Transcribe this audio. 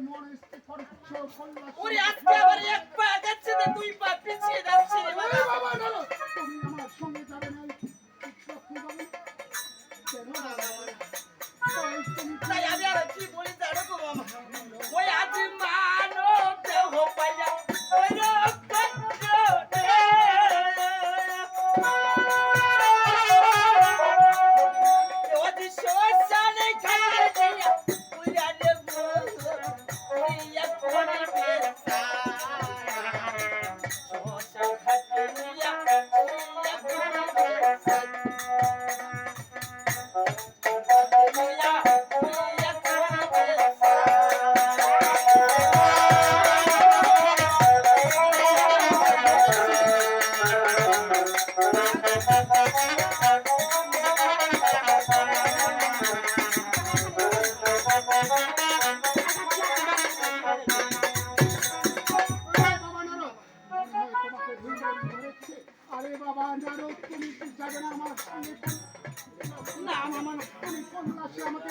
মনস্থ করছো কল্যাণ ওরে আজকে আবার এক পা যাচ্ছে না দুই পা পিছিয়ে যাচ্ছে রে বাবা। বাবা না তুমি আমার সঙ্গে যাবে না সত্যি যাবে কেন বাবা তাই আমি আর কি বলি জানো গো মামা ওই আজ মানব দেহ পাইয়া ওই রক্ত ওদি শ্মশানে খাইয়া দিয়া উড়ালে ওইয়া কোনে বেসা শ্মশান ঘাটে উড়িয়া উড়িয়া কোনে বেসা আরে বাবা নারদ তুমি কি যাবে না আমার সঙ্গে না মামা তুমি কোন লাশে আমাকে